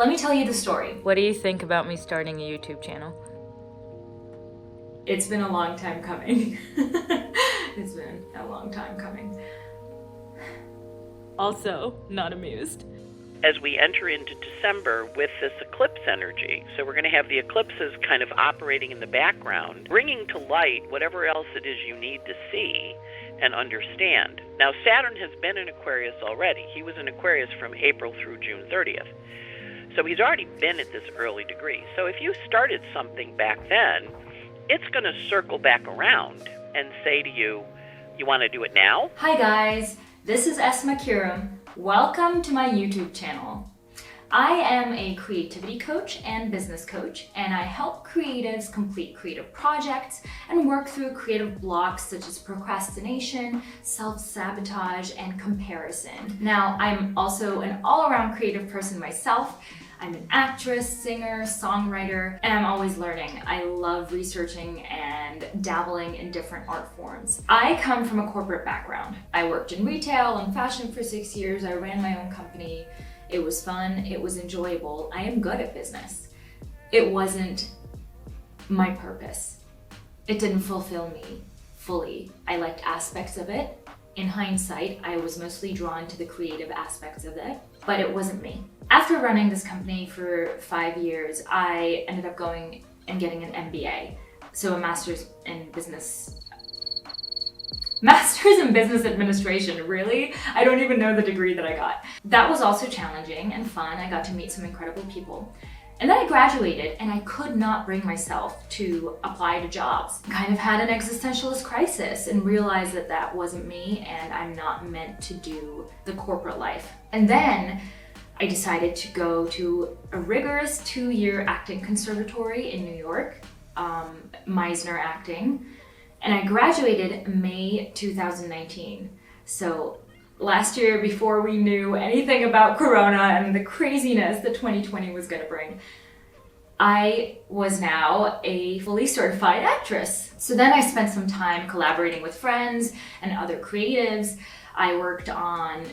Let me tell you the story. What do you think about me starting a YouTube channel? It's been a long time coming. It's been a long time coming. Also, not amused. As we enter into December with this eclipse energy, so we're going to have the eclipses kind of operating in the background, bringing to light whatever else it is you need to see and understand. Now, Saturn has been in Aquarius already. He was in Aquarius from April through June 30th. So he's already been at this early degree. So if you started something back then, it's going to circle back around and say to you, you want to do it now? Hi guys, this is Esma Kirim. Welcome to my YouTube channel. I am a creativity coach and business coach, and I help creatives complete creative projects and work through creative blocks such as procrastination, self-sabotage, and comparison. Now, I'm also an all-around creative person myself. I'm an actress, singer, songwriter, and I'm always learning. I love researching and dabbling in different art forms. I come from a corporate background. I worked in retail and fashion for 6 years. I ran my own company. It was fun, it was enjoyable. I am good at business. It wasn't my purpose. It didn't fulfill me fully. I liked aspects of it. In hindsight, I was mostly drawn to the creative aspects of it, but it wasn't me. After running this company for 5 years, I ended up going and getting an MBA, so a Master's in Business Administration, really? I don't even know the degree that I got. That was also challenging and fun. I got to meet some incredible people. And then I graduated and I could not bring myself to apply to jobs. Kind of had an existentialist crisis and realized that that wasn't me and I'm not meant to do the corporate life. And then I decided to go to a rigorous 2-year acting conservatory in New York, Meisner Acting. And I graduated May 2019. So last year, before we knew anything about Corona and the craziness that 2020 was gonna bring, I was now a fully certified actress. So then I spent some time collaborating with friends and other creatives. I worked on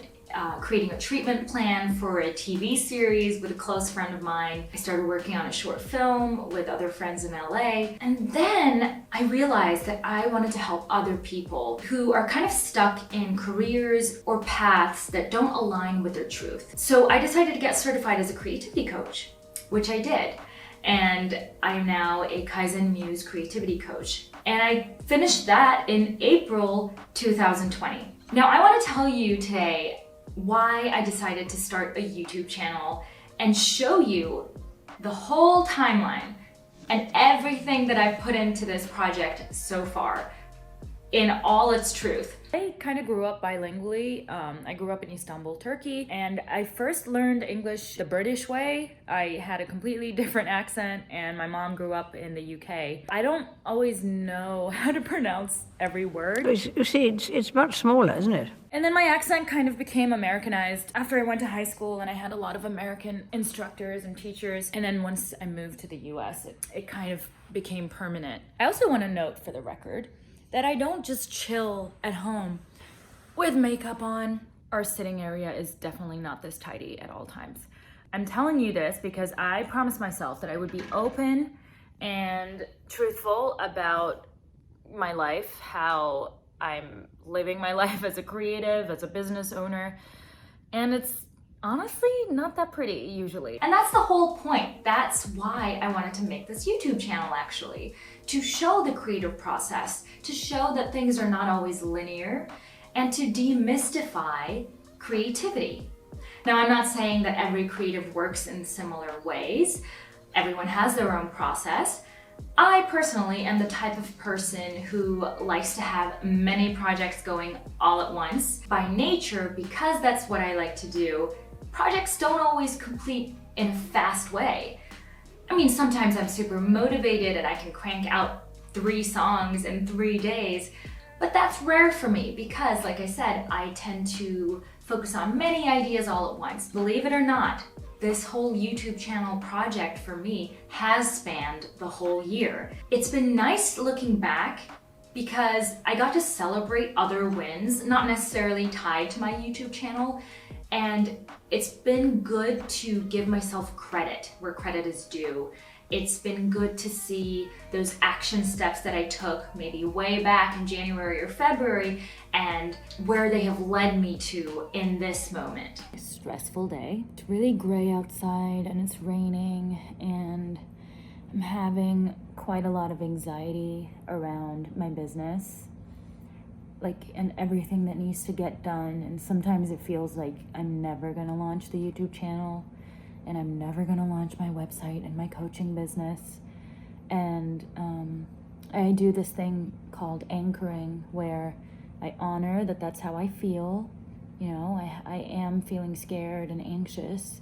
creating a treatment plan for a TV series with a close friend of mine. I started working on a short film with other friends in LA. And then I realized that I wanted to help other people who are kind of stuck in careers or paths that don't align with their truth. So I decided to get certified as a creativity coach, which I did. And I am now a Kaizen Muse creativity coach. And I finished that in April 2020. Now I want to tell you today why I decided to start a YouTube channel and show you the whole timeline and everything that I've put into this project so far in all its truth. I kind of grew up bilingually. I grew up in Istanbul, Turkey, and I first learned English the British way. I had a completely different accent, and my mom grew up in the UK. I don't always know how to pronounce every word. You see, it's much smaller, isn't it? And then my accent kind of became Americanized after I went to high school, and I had a lot of American instructors and teachers. And then once I moved to the US, it kind of became permanent. I also want to note for the record that I don't just chill at home with makeup on. Our sitting area is definitely not this tidy at all times. I'm telling you this because I promised myself that I would be open and truthful about my life, how I'm living my life as a creative, as a business owner, and it's honestly not that pretty usually. And that's the whole point. That's why I wanted to make this YouTube channel actually, to show the creative process, to show that things are not always linear, and to demystify creativity. Now, I'm not saying that every creative works in similar ways. Everyone has their own process. I personally am the type of person who likes to have many projects going all at once. By nature, because that's what I like to do, projects don't always complete in a fast way. I mean, sometimes I'm super motivated and I can crank out 3 songs in 3 days, but that's rare for me because, like I said, I tend to focus on many ideas all at once. Believe it or not, this whole YouTube channel project for me has spanned the whole year. It's been nice looking back because I got to celebrate other wins, not necessarily tied to my YouTube channel, And it's been good to give myself credit where credit is due. It's been good to see those action steps that I took maybe way back in January or February and where they have led me to in this moment. A stressful day. It's really gray outside and it's raining and I'm having quite a lot of anxiety around my business. And everything that needs to get done, and sometimes it feels like I'm never gonna launch the YouTube channel and I'm never gonna launch my website and my coaching business. And I do this thing called anchoring where I honor that that's how I feel. I am feeling scared and anxious.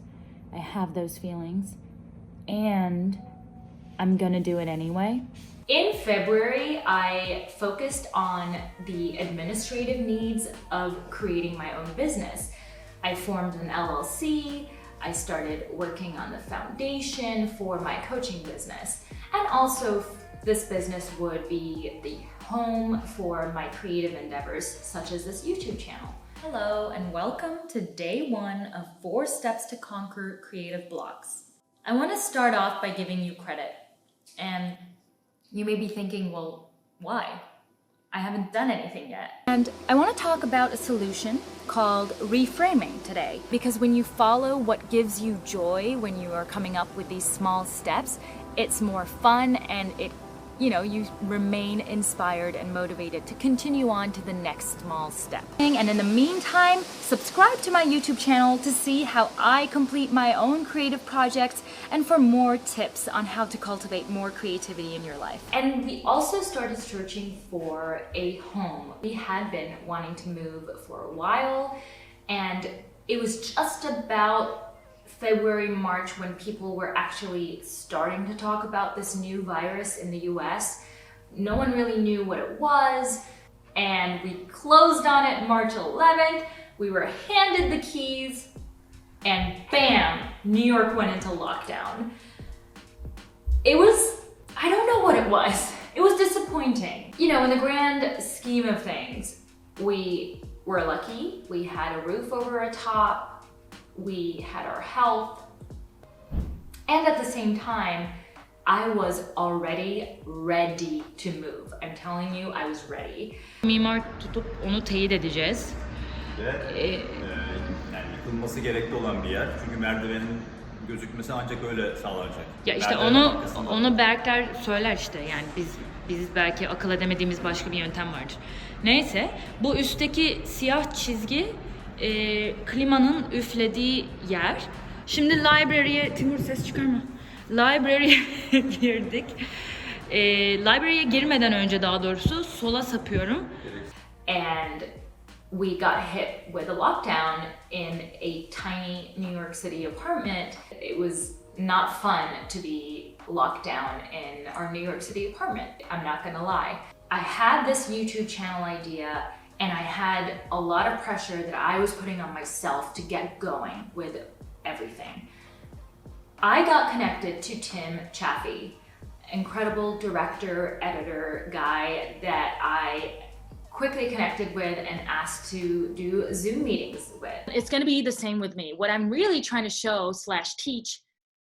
I have those feelings and I'm gonna do it anyway. In February, I focused on the administrative needs of creating my own business. I formed an LLC, I started working on the foundation for my coaching business, and also this business would be the home for my creative endeavors, such as this YouTube channel. Hello and welcome to day 1 of 4 steps to conquer creative blocks. I want to start off by giving you credit. And you may be thinking, well, why? I haven't done anything yet. And I want to talk about a solution called reframing today. Because when you follow what gives you joy, when you are coming up with these small steps, it's more fun and you remain inspired and motivated to continue on to the next small step. And in the meantime, subscribe to my YouTube channel to see how I complete my own creative projects and for more tips on how to cultivate more creativity in your life. And we also started searching for a home. We had been wanting to move for a while, and it was just about February, March when people were actually starting to talk about this new virus in the US. No one really knew what it was, and we closed on it March 11th. We were handed the keys, and bam, New York went into lockdown. I don't know what it was. It was disappointing. In the grand scheme of things, we were lucky. We had a roof over our top. We had our health, and at the same time, I was already ready to move. I'm telling you, I was ready. Mimar tutup onu teyit edeceğiz. Ve yani yıkılması gerekli olan bir yer. Çünkü merdivenin gözükmesi ancak öyle sağlanacak. Ya işte Merdivenin arkasında. onu Berkler söyler işte, yani biz belki akıl edemediğimiz başka bir yöntem vardır. Neyse, bu üstteki siyah çizgi klimanın üflediği yer. Şimdi library'e, Timur ses çıkarma. Library'e girdik. Library'e girmeden önce daha doğrusu sola sapıyorum. And we got hit with a lockdown in a tiny New York City apartment. It was not fun to be locked down in our New York City apartment. I'm not gonna lie. I had this YouTube channel idea, and I had a lot of pressure that I was putting on myself to get going with everything. I got connected to Tim Chaffee, incredible director, editor guy that I quickly connected with and asked to do Zoom meetings with. It's going to be the same with me. What I'm really trying to show / teach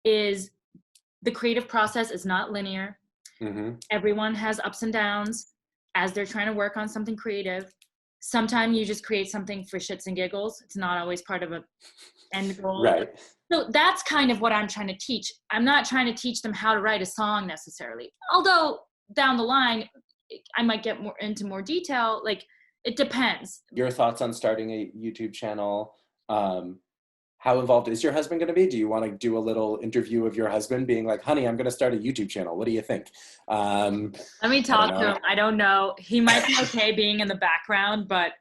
is the creative process is not linear. Mm-hmm. Everyone has ups and downs as they're trying to work on something creative. Sometimes you just create something for shits and giggles. It's not always part of a end goal. Right. So that's kind of what I'm trying to teach. I'm not trying to teach them how to write a song necessarily. Although down the line, I might get into more detail. Like, it depends. Your thoughts on starting a YouTube channel? How involved is your husband going to be? Do you want to do a little interview of your husband being like, honey, I'm going to start a YouTube channel. What do you think? Let me talk to him. I don't know. He might be okay being in the background, but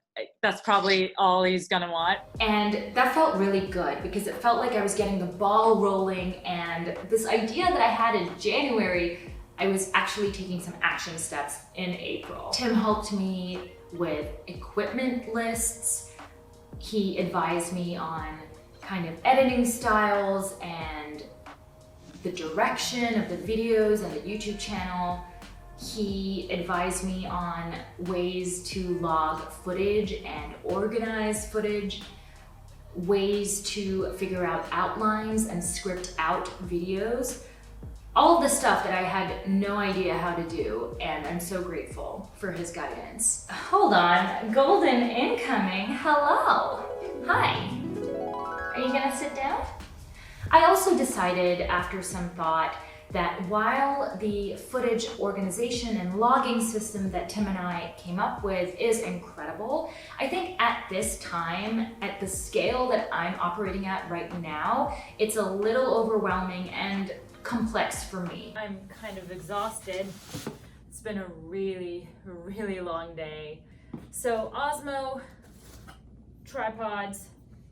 that's probably all he's going to want. And that felt really good because it felt like I was getting the ball rolling, and this idea that I had in January, I was actually taking some action steps in April. Tim helped me with equipment lists. He advised me on kind of editing styles and the direction of the videos and the YouTube channel. He advised me on ways to log footage and organize footage. ways to figure out outlines and script out videos. All of the stuff that I had no idea how to do, and I'm so grateful for his guidance. Hold on, golden incoming, hello. Hi, are you gonna sit down? I also decided after some thought that while the footage organization and logging system that Tim and I came up with is incredible, I think at this time, at the scale that I'm operating at right now, it's a little overwhelming and complex for me. I'm kind of exhausted. It's been a really long day. So Osmo, tripods,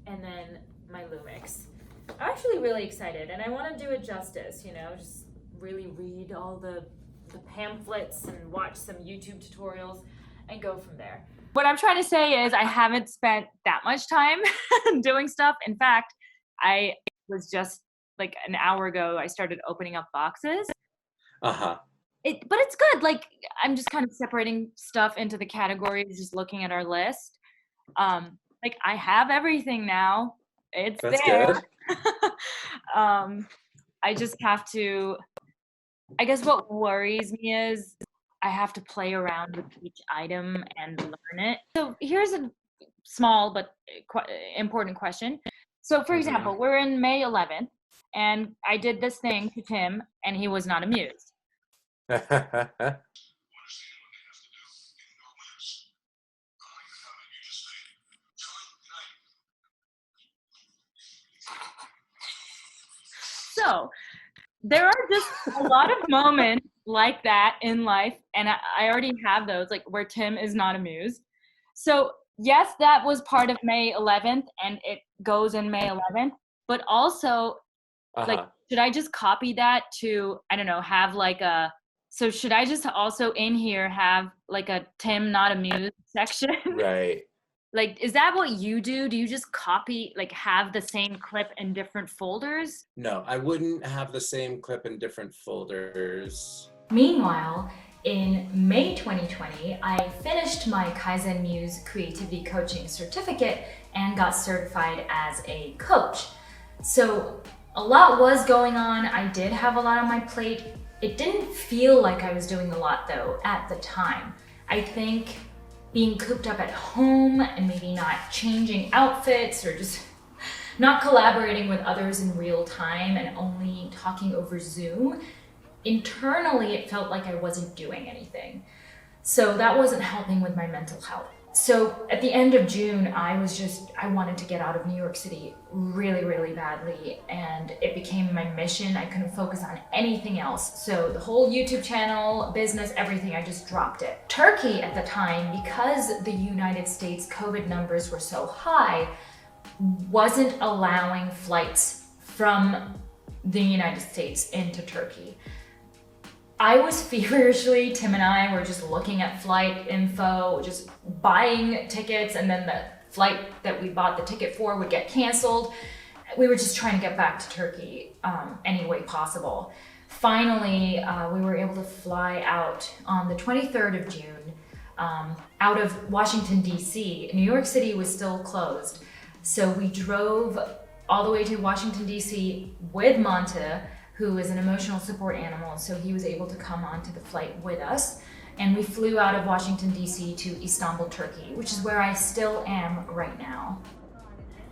and then my Lumix. I'm actually really excited, and I want to do it justice, you know, just really read all the pamphlets and watch some YouTube tutorials and go from there. What I'm trying to say is I haven't spent that much time doing stuff. In fact, I was just like an hour ago, I started opening up boxes. Uh-huh. But it's good. Like, I'm just kind of separating stuff into the categories, just looking at our list. Like, I have everything now. It's That's there. good. I just have to, I guess what worries me is I have to play around with each item and learn it. So here's a small but important question. So for example, we're in May 11th, and I did this thing to Tim, and he was not amused. So there are just a lot of moments like that in life, and I already have those, like where Tim is not amused. So yes, that was part of May 11th, and it goes in May 11th, but also like, should I just copy that to, I don't know, have like a, so should I just also in here have like a Tim not amused section? Right. Like, is that what you do? Do you just copy, like have the same clip in different folders? No, I wouldn't have the same clip in different folders. Meanwhile, in May 2020, I finished my Kaizen Muse Creativity Coaching Certificate and got certified as a coach. So a lot was going on. I did have a lot on my plate. It didn't feel like I was doing a lot though at the time. I think being cooped up at home and maybe not changing outfits or just not collaborating with others in real time and only talking over Zoom, internally it felt like I wasn't doing anything. So that wasn't helping with my mental health. So at the end of June, I wanted to get out of New York City really badly, and it became my mission. I couldn't focus on anything else. So the whole YouTube channel, business, everything, I just dropped it. Turkey at the time, because the United States COVID numbers were so high, wasn't allowing flights from the United States into Turkey. I was feverishly, Tim and I were just looking at flight info, just buying tickets, and then the flight that we bought the ticket for would get canceled. We were just trying to get back to Turkey any way possible. Finally, we were able to fly out on the 23rd of June out of Washington, DC. New York City was still closed. So we drove all the way to Washington, DC with Monta, who is an emotional support animal, so he was able to come onto the flight with us. And we flew out of Washington, DC to Istanbul, Turkey, which is where I still am right now.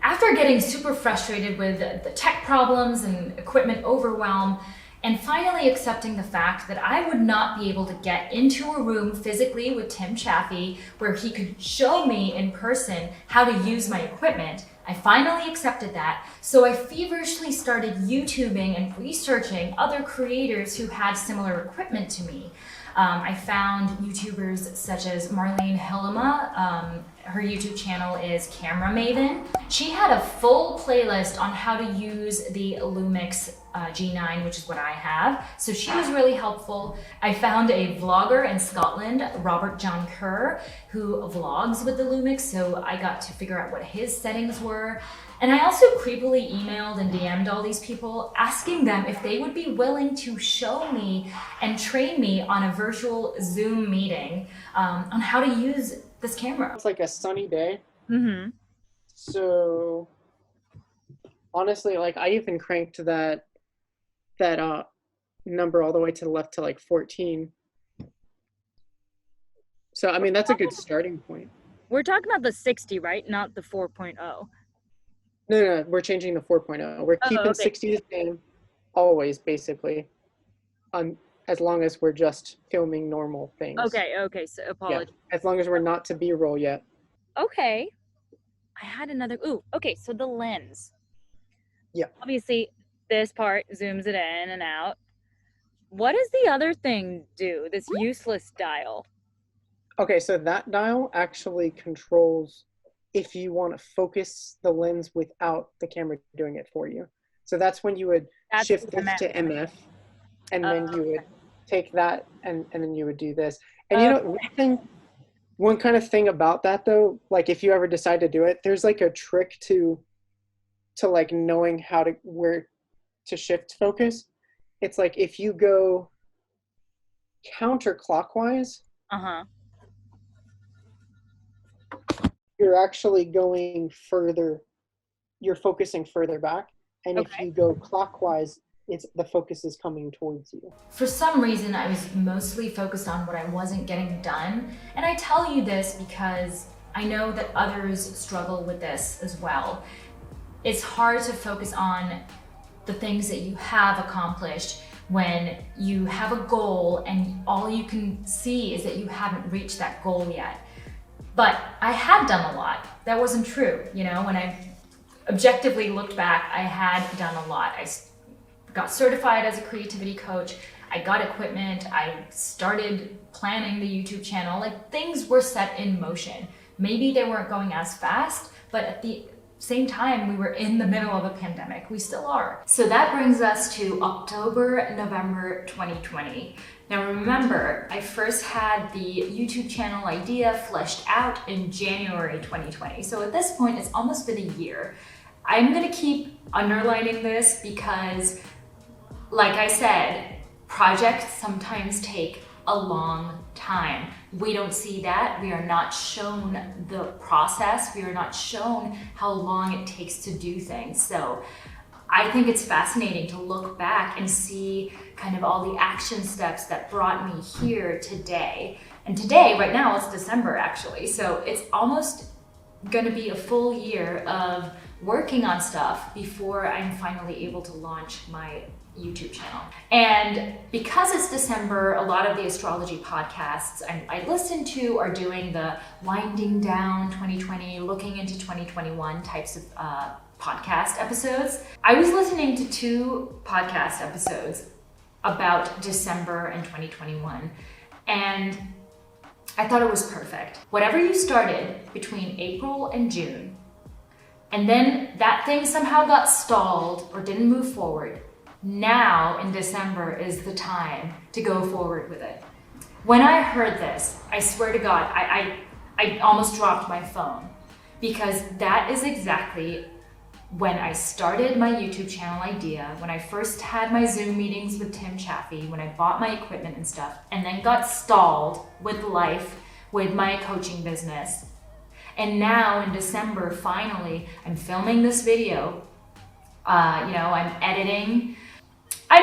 After getting super frustrated with the tech problems and equipment overwhelm, and finally accepting the fact that I would not be able to get into a room physically with Tim Chaffee where he could show me in person how to use my equipment, I finally accepted that, so I feverishly started YouTubing and researching other creators who had similar equipment to me. I found YouTubers such as Marlene Hillema. Her YouTube channel is Camera Maven. She had a full playlist on how to use the Lumix G9, which is what I have. So she was really helpful. I found a vlogger in Scotland, Robert John Kerr, who vlogs with the Lumix, so I got to figure out what his settings were. And I also creepily emailed and DM'd all these people asking them if they would be willing to show me and train me on a virtual Zoom meeting on how to use this camera. It's like a sunny day. Mm-hmm. So honestly, like I even cranked that number all the way to the left to like 14. So I mean that's a good starting point. We're talking about the 60, right? Not the 4.0. No, no, we're changing the 4.0. We're keeping okay. 60 the same, always basically, as long as we're just filming normal things. Okay, so Yeah, apologies. as long as we're not to B-roll yet. Okay. I had another, okay, so the lens. Yeah. Obviously, this part zooms it in and out. What does the other thing do, this useless dial? Okay, so that dial actually controls if you want to focus the lens without the camera doing it for you. So that's when you would shift this to MF, and then you would take that and then you would do this. And you know, one kind of thing about that though, like if you ever decide to do it, there's like a trick to like knowing where to shift focus. It's like if you go counterclockwise, you're actually going further, you're focusing further back. And if you go clockwise, the focus is coming towards you. For some reason, I was mostly focused on what I wasn't getting done. And I tell you this because I know that others struggle with this as well. It's hard to focus on the things that you have accomplished when you have a goal and all you can see is that you haven't reached that goal yet. But I had done a lot. That wasn't true. You know, when I objectively looked back, I had done a lot. I got certified as a creativity coach. I got equipment. I started planning the YouTube channel. Like, things were set in motion. Maybe they weren't going as fast, but at the same time, we were in the middle of a pandemic. We still are. So that brings us to October, November 2020. Now remember, I first had the YouTube channel idea fleshed out in January 2020. So at this point, it's almost been a year. I'm gonna keep underlining this because, like I said, projects sometimes take a long time. We don't see that. We are not shown the process. We are not shown how long it takes to do things. So I think it's fascinating to look back and see kind of all the action steps that brought me here today. And today, right now, it's December actually. So it's almost gonna be a full year of working on stuff before I'm finally able to launch my YouTube channel. And because it's December, a lot of the astrology podcasts I listen to are doing the winding down 2020, looking into 2021 types of podcast episodes. I was listening to 2 podcast episodes about December and 2021, and I thought it was perfect. Whatever you started between April and June, and then that thing somehow got stalled or didn't move forward, now in December is the time to go forward with it. When I heard this, I swear to God, I almost dropped my phone, because that is exactly when I started my YouTube channel idea, when I first had my Zoom meetings with Tim Chaffee, when I bought my equipment and stuff, and then got stalled with life, with my coaching business. And now in December, finally, I'm filming this video. I'm editing. I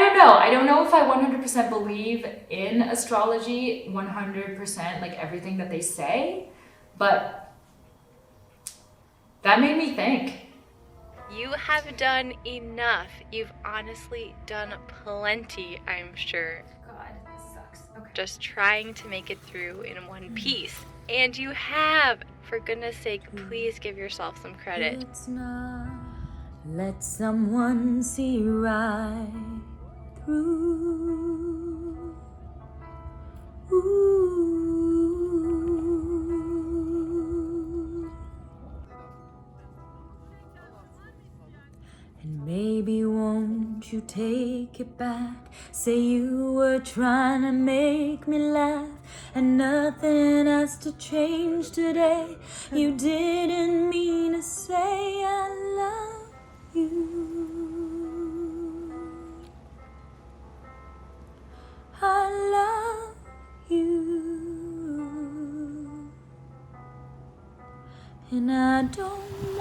don't know if I 100% believe in astrology, 100% like everything that they say, but that made me think. You have done enough. You've honestly done plenty, I'm sure. God, this sucks. Okay. Just trying to make it through in one piece. And you have. For goodness sake, please give yourself some credit. It's not, let someone see right through. Ooh. And maybe won't you take it back? Say you were trying to make me laugh, and nothing has to change today. You didn't mean to say I love you. I love you. And I don't